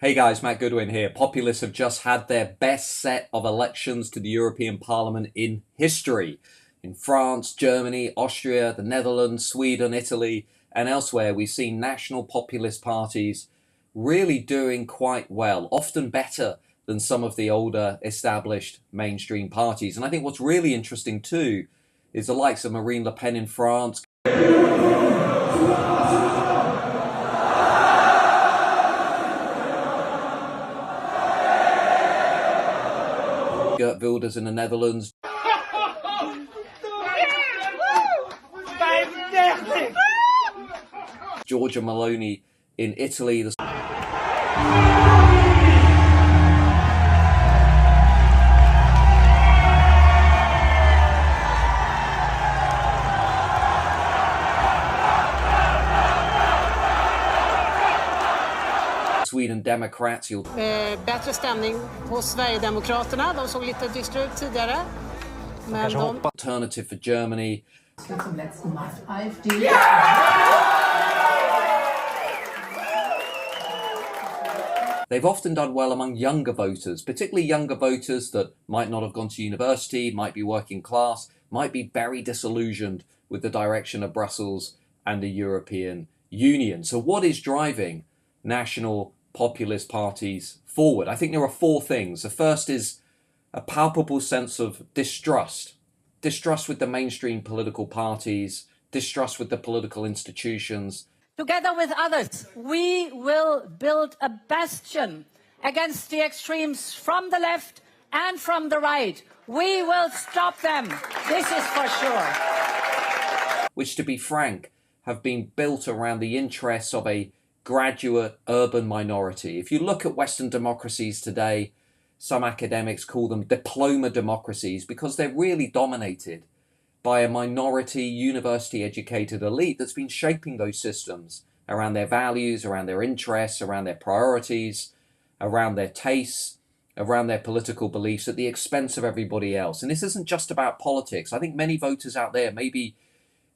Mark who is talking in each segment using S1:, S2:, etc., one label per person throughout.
S1: Hey guys, Matt Goodwin here. Populists have just had their best set of elections to the European Parliament in history. In France, Germany, Austria, the Netherlands, Sweden, Italy, and elsewhere, we've seen national populist parties really doing quite well, often better than some of the older established mainstream parties. And I think what's really interesting too is the likes of Marine Le Pen in France, Geert Wilders in the Netherlands, Giorgia Meloni in Italy. Sweden Democrats.
S2: Bättre stämning hos Sverigedemokraterna. De såg lite dystra ut tidigare. Men de...
S1: Alternative for Germany. They've often done well among younger voters, particularly younger voters that might not have gone to university, might be working class, might be very disillusioned with the direction of Brussels and the European Union. So what is driving national populist parties forward? I think there are four things. The first is a palpable sense of distrust. Distrust with the mainstream political parties, distrust with the political institutions.
S2: Together with others, we will build a bastion against the extremes from the left and from the right. We will stop them. This is for sure.
S1: Which, to be frank, have been built around the interests of a graduate urban minority. If you look at Western democracies today, some academics call them diploma democracies because they're really dominated by a minority university-educated elite that's been shaping those systems around their values, around their interests, around their priorities, around their tastes, around their political beliefs at the expense of everybody else. And this isn't just about politics. I think many voters out there, maybe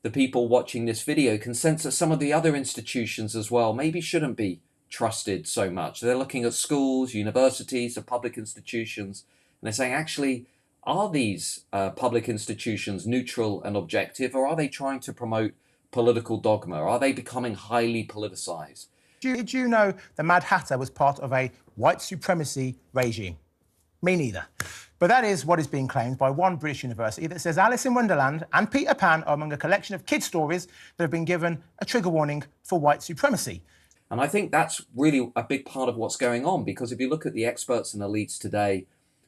S1: the people watching this video, can sense that some of the other institutions as well maybe shouldn't be trusted so much. They're looking at schools, universities, the public institutions, and they're saying, actually, are these public institutions neutral and objective, or are they trying to promote political dogma? Are they becoming highly politicized?
S3: Did you know the Mad Hatter was part of a white supremacy regime? Me neither. But that is what is being claimed by one British university that says Alice in Wonderland and Peter Pan are among a collection of kid stories that have been given a trigger warning for white supremacy.
S1: And I think that's really a big part of what's going on, because if you look at the experts and elites today,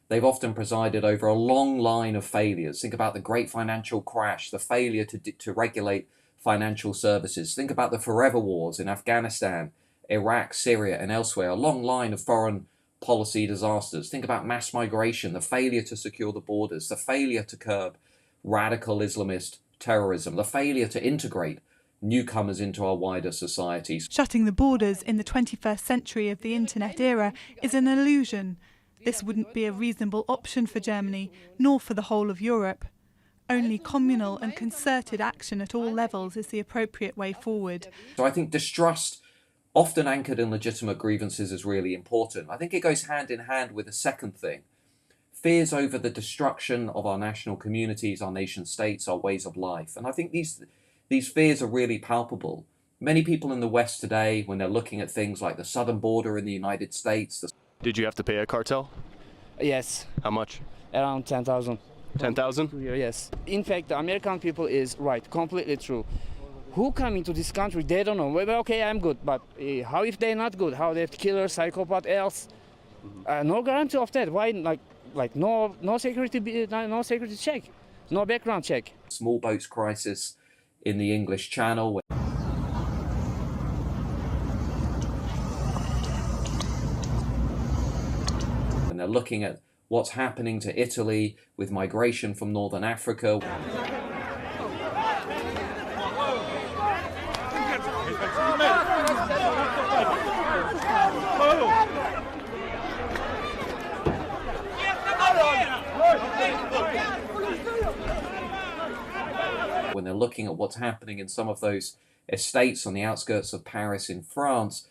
S1: they've often presided over a long line of failures. Think about the great financial crash, the failure to regulate financial services. Think about the forever wars in Afghanistan, Iraq, Syria, and elsewhere. A long line of foreign policy disasters. Think about mass migration, the failure to secure the borders, the failure to curb radical Islamist terrorism, the failure to integrate newcomers into our wider societies.
S4: Shutting the borders in the 21st century of the internet era is an illusion. This wouldn't be a reasonable option for Germany, nor for the whole of Europe. Only communal and concerted action at all levels is the appropriate way forward.
S1: So I think distrust, often anchored in legitimate grievances, is really important. I think it goes hand in hand with the second thing. Fears over the destruction of our national communities, our nation states, our ways of life. And I think these fears are really palpable. Many people in the West today, when they're looking at things like the southern border in the United States...
S5: Did you have to pay a cartel?
S6: Yes.
S5: How much?
S6: Around 10,000.
S5: 10,000?
S6: Yes. In fact, the American people is right, completely true. Who come into this country, they don't know. Well, okay, I'm good, but how if they're not good? How they're killer, psychopath, else? No guarantee of that. Why, like no security, no security check, no background check.
S1: Small boats crisis in the English Channel. And they're looking at what's happening to Italy with migration from Northern Africa. When they're looking at what's happening in some of those estates on the outskirts of Paris in France.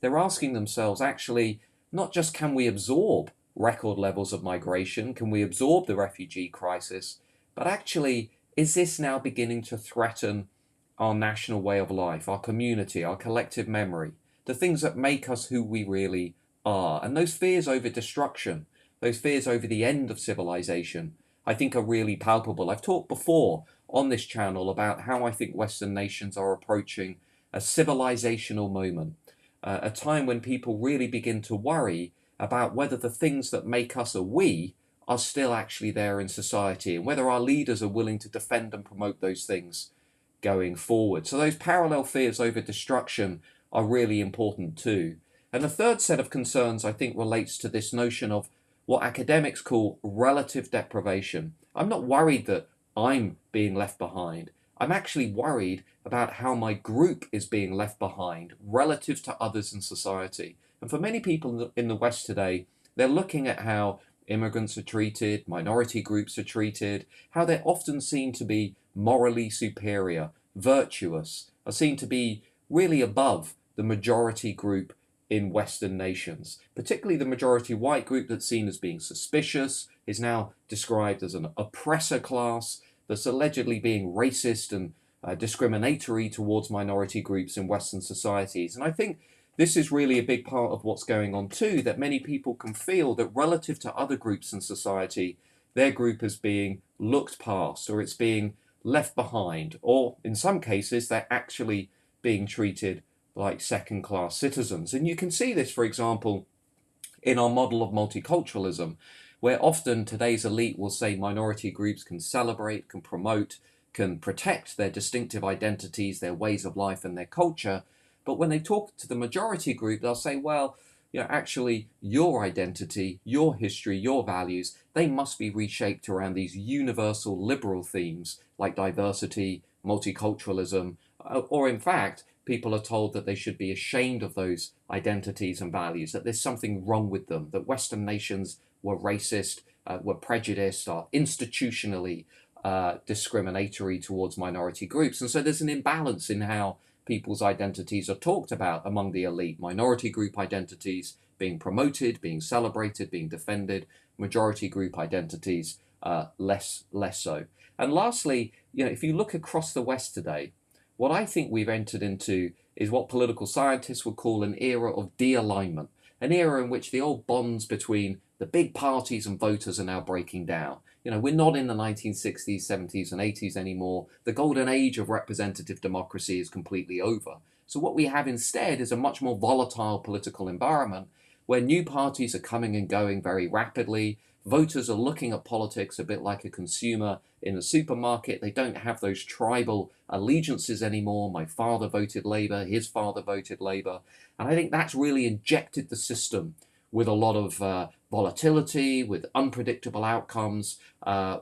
S1: they're asking themselves, actually, not just can we absorb record levels of migration, can we absorb the refugee crisis, but actually, is this now beginning to threaten our national way of life, our community, our collective memory, the things that make us who we really are? And those fears over destruction, those fears over the end of civilization, I think are really palpable. I've talked before on this channel about how I think Western nations are approaching a civilizational moment, a time when people really begin to worry about whether the things that make us a we are still actually there in society, and whether our leaders are willing to defend and promote those things going forward. So those parallel fears over destruction are really important too. And the third set of concerns, I think, relates to this notion of what academics call relative deprivation. I'm not worried that I'm being left behind. I'm actually worried about how my group is being left behind relative to others in society. And for many people in the West today, they're looking at how immigrants are treated, minority groups are treated, how they're often seen to be morally superior, virtuous, are seen to be really above the majority group in Western nations. Particularly the majority white group that's seen as being suspicious is now described as an oppressor class that's allegedly being racist and discriminatory towards minority groups in Western societies. And I think this is really a big part of what's going on too, that many people can feel that relative to other groups in society, their group is being looked past, or it's being left behind, or in some cases, they're actually being treated like second-class citizens. And you can see this, for example, in our model of multiculturalism, where often today's elite will say minority groups can celebrate, can promote, can protect their distinctive identities, their ways of life and their culture. But when they talk to the majority group, they'll say, well, actually your identity, your history, your values, they must be reshaped around these universal liberal themes like diversity, multiculturalism, or in fact, people are told that they should be ashamed of those identities and values, that there's something wrong with them, that Western nations were racist, were prejudiced, are institutionally discriminatory towards minority groups. And so there's an imbalance in how people's identities are talked about among the elite. Minority group identities being promoted, being celebrated, being defended, majority group identities less so. And lastly, if you look across the West today, what I think we've entered into is what political scientists would call an era of de-alignment, an era in which the old bonds between the big parties and voters are now breaking down. We're not in the 1960s, 70s, and 80s anymore. The golden age of representative democracy is completely over. So what we have instead is a much more volatile political environment where new parties are coming and going very rapidly. Voters are looking at politics a bit like a consumer in a supermarket. They don't have those tribal allegiances anymore. My father voted Labour, his father voted Labour. And I think that's really injected the system with a lot of volatility, with unpredictable outcomes,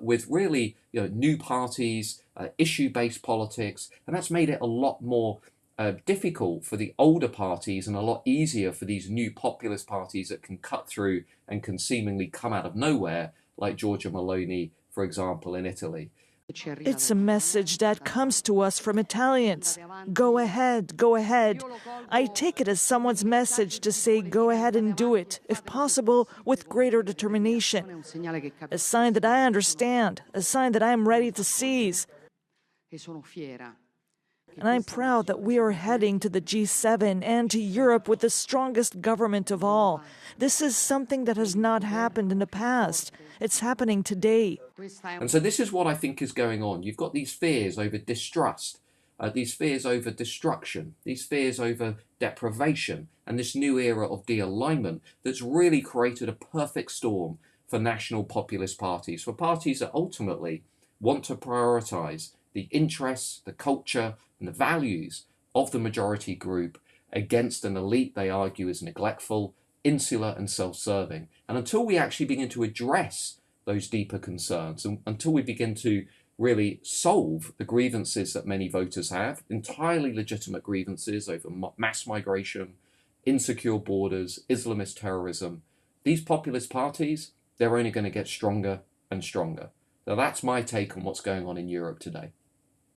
S1: with really new parties, issue-based politics. And that's made it a lot more difficult for the older parties and a lot easier for these new populist parties that can cut through and can seemingly come out of nowhere, like Giorgia Meloni, for example, in Italy.
S7: It's a message that comes to us from Italians. Go ahead, go ahead. I take it as someone's message to say go ahead and do it, if possible, with greater determination. A sign that I understand, a sign that I am ready to seize. And I'm proud that we are heading to the G7 and to Europe with the strongest government of all. This is something that has not happened in the past. It's happening today.
S1: And so this is what I think is going on. You've got these fears over distrust, these fears over destruction, these fears over deprivation, and this new era of de-alignment that's really created a perfect storm for national populist parties, for parties that ultimately want to prioritize the interests, the culture, and the values of the majority group against an elite they argue is neglectful, insular, and self-serving. And until we actually begin to address those deeper concerns, and until we begin to really solve the grievances that many voters have, entirely legitimate grievances over mass migration, insecure borders, Islamist terrorism, these populist parties, they're only going to get stronger and stronger. Now that's my take on what's going on in Europe today.